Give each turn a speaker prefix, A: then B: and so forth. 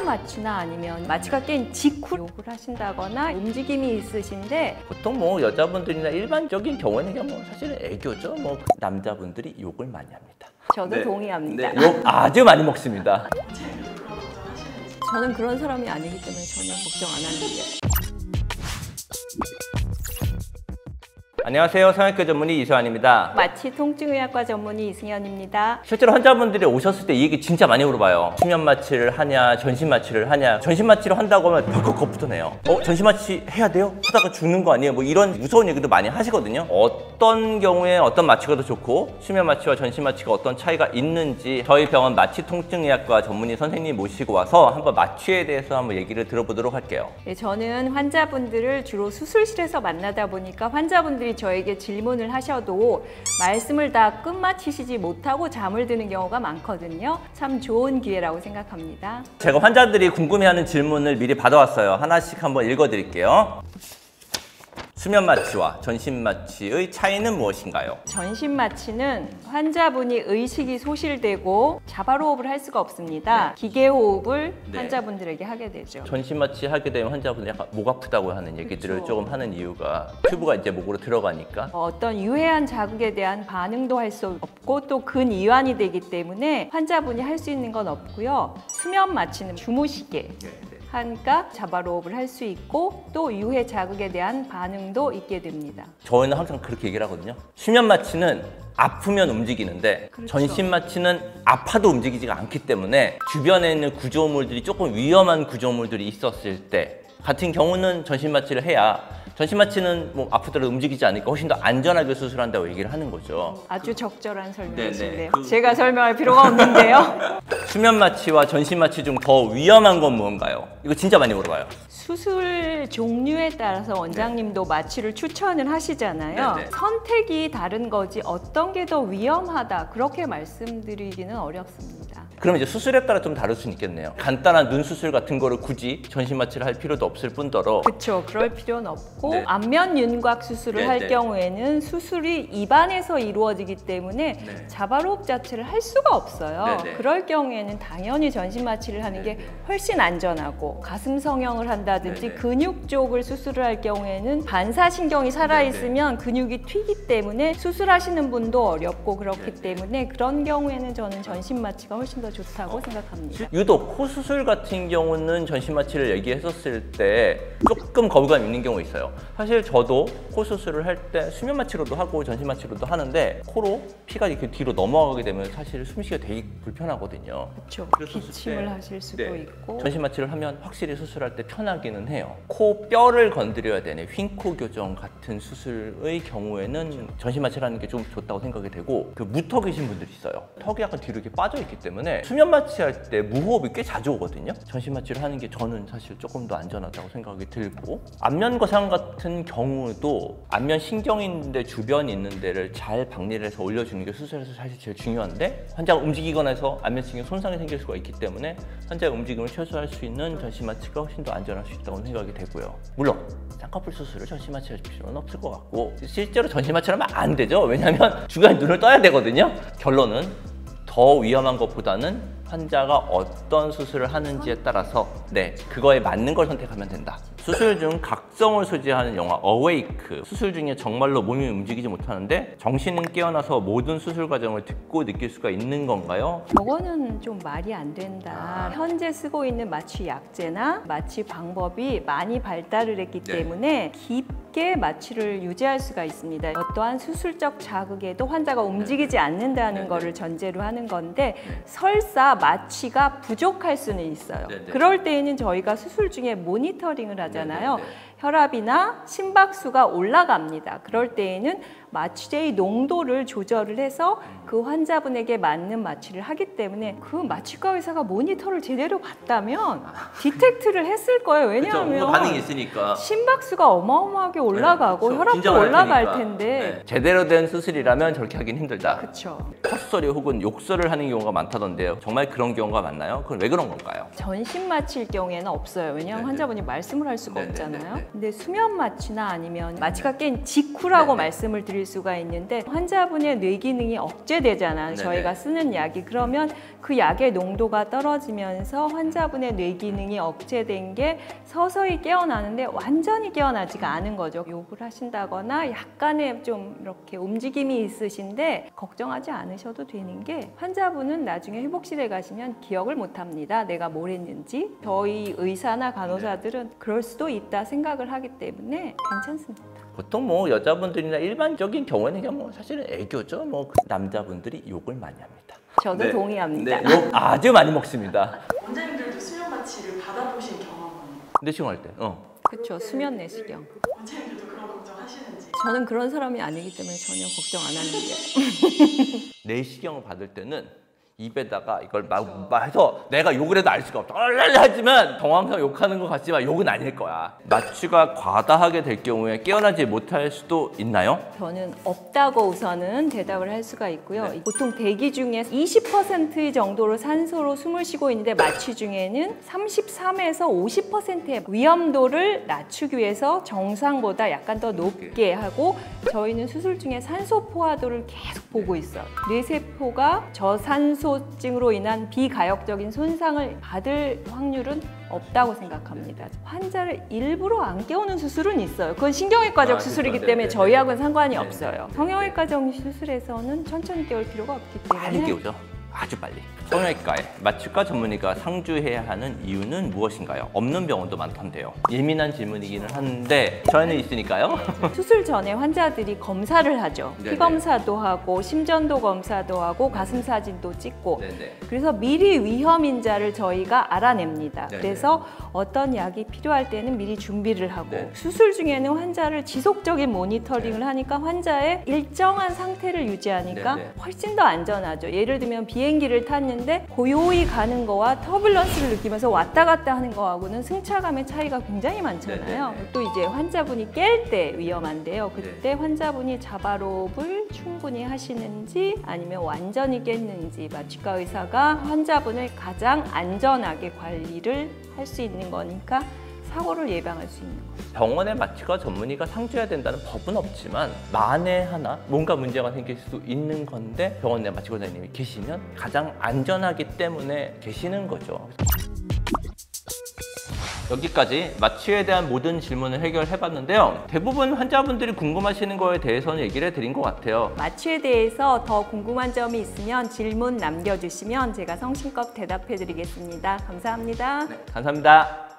A: 수술 마취나 아니면 마취가 깬 직후 욕을 하신다거나 움직임이 있으신데
B: 보통 뭐 여자분들이나 일반적인 경우에는 그냥 뭐 사실은 애교죠. 뭐 남자분들이 욕을 많이 합니다.
A: 저도 동의합니다.
B: 네, 욕 아주 많이 먹습니다.
A: 저는 그런 사람이 아니기 때문에 전혀 걱정 안 하는데.
B: 안녕하세요. 성형외과 전문의 이수환입니다.
A: 마취 통증의학과 전문의 이승현입니다.
B: 실제로 환자분들이 오셨을 때 이 얘기 진짜 많이 물어봐요. 수면 마취를 하냐, 전신 마취를 하냐. 전신 마취를 한다고 하면 벌컥 겁부터 내요. 전신 마취 해야 돼요? 하다가 죽는 거 아니에요? 뭐 이런 무서운 얘기도 많이 하시거든요. 어떤 경우에 어떤 마취가 더 좋고 수면 마취와 전신 마취가 어떤 차이가 있는지 저희 병원 마취 통증의학과 전문의 선생님 모시고 와서 한번 마취에 대해서 한번 얘기를 들어보도록 할게요.
A: 네, 저는 환자분들을 주로 수술실에서 만나다 보니까 환자분들이 저에게 질문을 하셔도 말씀을 다 끝마치시지 못하고 잠을 드는 경우가 많거든요. 참 좋은 기회라고 생각합니다.
B: 제가 환자들이 궁금해하는 질문을 미리 받아왔어요. 하나씩 한번 읽어드릴게요. 수면 마취와 전신 마취의 차이는 무엇인가요?
A: 전신 마취는 환자분이 의식이 소실되고 자바로흡을 할 수가 없습니다. 기계 호흡을 환자분들에게 하게 되죠.
B: 전신 마취 하게 되면 환자분들이 약간 목 아프다고 하는 얘기들을
A: 그쵸.
B: 조금 하는 이유가 튜브가 이제 목으로 들어가니까
A: 어떤 유해한 자극에 대한 반응도 할 수 없고 또 근이완이 되기 때문에 환자분이 할 수 있는 건 없고요. 수면 마취는 주무시게 하니까 자바로흡을 할 수 있고 또 유해 자극에 대한 반응도 있게 됩니다.
B: 저희는 항상 그렇게 얘기를 하거든요. 수면 마취는 아프면 움직이는데
A: 그렇죠.
B: 전신 마취는 아파도 움직이지가 않기 때문에 주변에 있는 구조물들이 조금 위험한 구조물들이 있었을 때 같은 경우는 전신 마취를 해야 전신 마취는 뭐 아프더라도 움직이지 않으니까 훨씬 더 안전하게 수술한다고 얘기를 하는 거죠.
A: 아주 적절한 설명이신데요.
B: 네네.
A: 제가 설명할 필요가 없는데요.
B: 수면 마취와 전신 마취 중 더 위험한 건 뭔가요? 이거 진짜 많이 물어봐요.
A: 수술 종류에 따라서 원장님도 마취를 추천을 하시잖아요.
B: 네네.
A: 선택이 다른 거지 어떤 게 더 위험하다 그렇게 말씀드리기는 어렵습니다.
B: 그럼 이제 수술에 따라 좀 다를 수는 있겠네요. 간단한 눈 수술 같은 거를 굳이 전신 마취를 할 필요도 없을 뿐더러
A: 그렇죠. 그럴 필요는 없고
B: 네.
A: 안면 윤곽 수술을
B: 네,
A: 할
B: 네.
A: 경우에는 수술이 입안에서 이루어지기 때문에
B: 네.
A: 자바로흡 자체를 할 수가 없어요.
B: 네, 네.
A: 그럴 경우에는 당연히 전신 마취를 하는 게 훨씬 안전하고 가슴 성형을 한다든지
B: 네, 네.
A: 근육 쪽을 수술을 할 경우에는 반사신경이 살아있으면 근육이 튀기 때문에 수술하시는 분도 어렵고 그렇기 때문에 그런 경우에는 저는 전신 마취가 훨씬 더 좋다고 생각합니다.
B: 유독 코 수술 같은 경우는 전신 마취를 얘기했었을 때 조금 거부감 있는 경우 있어요. 사실 저도 코 수술을 할 때 수면 마취로도 하고 전신 마취로도 하는데 코로 피가 이렇게 뒤로 넘어가게 되면 사실 숨쉬기가 되게 불편하거든요.
A: 그렇죠.
B: 그랬었을
A: 기침을
B: 때,
A: 하실 수도 있고
B: 전신 마취를 하면 확실히 수술할 때 편하기는 해요. 코 뼈를 건드려야 되는 휜코 교정 같은 수술의 경우에는 전신 마취를 하는 게 좀 좋다고 생각이 되고 그 무턱이신 분들이 있어요. 턱이 약간 뒤로 이렇게 빠져 있기 때문에 수면 마취할 때 무호흡이 꽤 자주 오거든요. 전신 마취를 하는 게 저는 사실 조금 더 안전하다고 생각이 들고 안면 거상 같은 경우도 안면 신경이 있는데 주변에 있는 데를 잘 박리를 해서 올려주는 게 수술에서 사실 제일 중요한데 환자가 움직이거나 해서 안면 신경 손상이 생길 수가 있기 때문에 환자의 움직임을 최소화할 수 있는 전신 마취가 훨씬 더 안전할 수 있다고 생각이 되고요. 물론 쌍꺼풀 수술을 전신 마취할 필요는 없을 것 같고 실제로 전신 마취를 하면 안 되죠. 왜냐하면 중간에 눈을 떠야 되거든요. 결론은 더 위험한 것보다는 환자가 어떤 수술을 하는지에 따라서 그거에 맞는 걸 선택하면 된다. 수술 중 각성을 소지하는 영화 어웨이크. 수술 중에 정말로 몸이 움직이지 못하는데 정신은 깨어나서 모든 수술 과정을 듣고 느낄 수가 있는 건가요?
A: 저거는 좀 말이 안 된다. 현재 쓰고 있는 마취 약제나 마취 방법이 많이 발달을 했기 때문에 깊게 마취를 유지할 수가 있습니다. 어떠한 수술적 자극에도 환자가 움직이지 않는다는 거를 전제로 하는 건데 설사 마취가 부족할 수는 있어요. 그럴 때에는 저희가 수술 중에 모니터링을 하잖아요. 혈압이나 심박수가 올라갑니다. 그럴 때에는 마취제의 농도를 조절을 해서 그 환자분에게 맞는 마취를 하기 때문에 그 마취과 의사가 모니터를 제대로 봤다면 디텍트를 했을 거예요. 왜냐하면
B: 반응이 있으니까
A: 심박수가 어마어마하게 올라가고 혈압도 올라갈 텐데
B: 제대로 된 수술이라면 저렇게 하긴 힘들다.
A: 그렇죠.
B: 헛소리 혹은 욕설을 하는 경우가 많다던데요. 정말 그런 경우가 많나요? 그건 왜 그런 건가요?
A: 전신 마취일 경우에는 없어요. 왜냐하면 환자분이 말씀을 할 수가 없잖아요. 근데 수면 마취나 아니면 마취가 깬 직후라고
B: 네네.
A: 말씀을 드릴 수가 있는데 환자분의 뇌 기능이 억제되잖아요.
B: 네네.
A: 저희가 쓰는 약이. 그러면 그 약의 농도가 떨어지면서 환자분의 뇌 기능이 억제된 게 서서히 깨어나는데 완전히 깨어나지가 않은 거죠. 욕을 하신다거나 약간의 좀 이렇게 움직임이 있으신데 걱정하지 않으셔도 되는 게 환자분은 나중에 회복실에 가시면 기억을 못 합니다. 내가 뭘 했는지. 저희 의사나 간호사들은 그럴 수도 있다 생각을 하기 때문에 괜찮습니다.
B: 보통 뭐 여자분들이나 일반적인 경우에는 그냥 뭐 사실은 애교죠. 뭐 남자분들이 욕을 많이 합니다.
A: 저도 동의합니다.
B: 네, 욕 아주 많이 먹습니다.
C: 원장님들도 수면 마취를 받아보신 경험은?
B: 내시경할 때.
A: 그렇죠. 수면 내시경.
C: 원장님들도 그런 걱정하시는지?
A: 저는 그런 사람이 아니기 때문에 전혀 걱정 안 하는데.
B: 내시경을 받을 때는 입에다가 이걸 막 해서 내가 욕을 해도 알 수가 없다. 하지만 정황상 욕하는 것 같지만 욕은 아닐 거야. 마취가 과다하게 될 경우에 깨어나지 못할 수도 있나요?
A: 저는 없다고 우선은 대답을 할 수가 있고요.
B: 네.
A: 보통 대기 중에 20% 정도로 산소로 숨을 쉬고 있는데 마취 중에는 33에서 50%의 위험도를 낮추기 위해서 정상보다 약간 더 높게 하고 저희는 수술 중에 산소 포화도를 계속 보고 있어요. 뇌세포가 저산소증으로 인한 비가역적인 손상을 받을 확률은 없다고 생각합니다. 환자를 일부러 안 깨우는 수술은 있어요. 그건 신경외과적 수술이기
B: 그렇죠.
A: 때문에
B: 네,
A: 저희하고는 상관이
B: 네,
A: 없어요.
B: 네.
A: 성형외과적 수술에서는 천천히 깨울 필요가 없기 때문에
B: 빨리 깨우죠. 아주 빨리. 성형외과에 마취과 전문의가 상주해야 하는 이유는 무엇인가요? 없는 병원도 많던데요. 예민한 질문이기는 한데 저희는 있으니까요.
A: 수술 전에 환자들이 검사를 하죠.
B: 네네.
A: 피 검사도 하고 심전도 검사도 하고 가슴 사진도 찍고
B: 네네.
A: 그래서 미리 위험 인자를 저희가 알아냅니다.
B: 네네.
A: 그래서 어떤 약이 필요할 때는 미리 준비를 하고
B: 네.
A: 수술 중에는 환자를 지속적인 모니터링을 하니까 환자의 일정한 상태를 유지하니까
B: 네네.
A: 훨씬 더 안전하죠. 예를 들면 비행기를 탔는데 고요히 가는 거와 터뷸런스를 느끼면서 왔다 갔다 하는 거하고는 승차감의 차이가 굉장히 많잖아요.
B: 네네네.
A: 또 이제 환자분이 깰 때 위험한데요. 그때 환자분이 자바롭을 충분히 하시는지 아니면 완전히 깼는지 마취과 의사가 환자분을 가장 안전하게 관리를 할 수 있는 거니까 사고를 예방할 수 있는 거죠.
B: 병원의 마취과 전문의가 상주해야 된다는 법은 없지만 만에 하나 뭔가 문제가 생길 수 있는 건데 병원 내 마취과 전문의님이 계시면 가장 안전하기 때문에 계시는 거죠. 여기까지 마취에 대한 모든 질문을 해결해봤는데요. 대부분 환자분들이 궁금하시는 거에 대해서는 얘기를 해드린 것 같아요.
A: 마취에 대해서 더 궁금한 점이 있으면 질문 남겨주시면 제가 성심껏 대답해드리겠습니다. 감사합니다.
B: 감사합니다.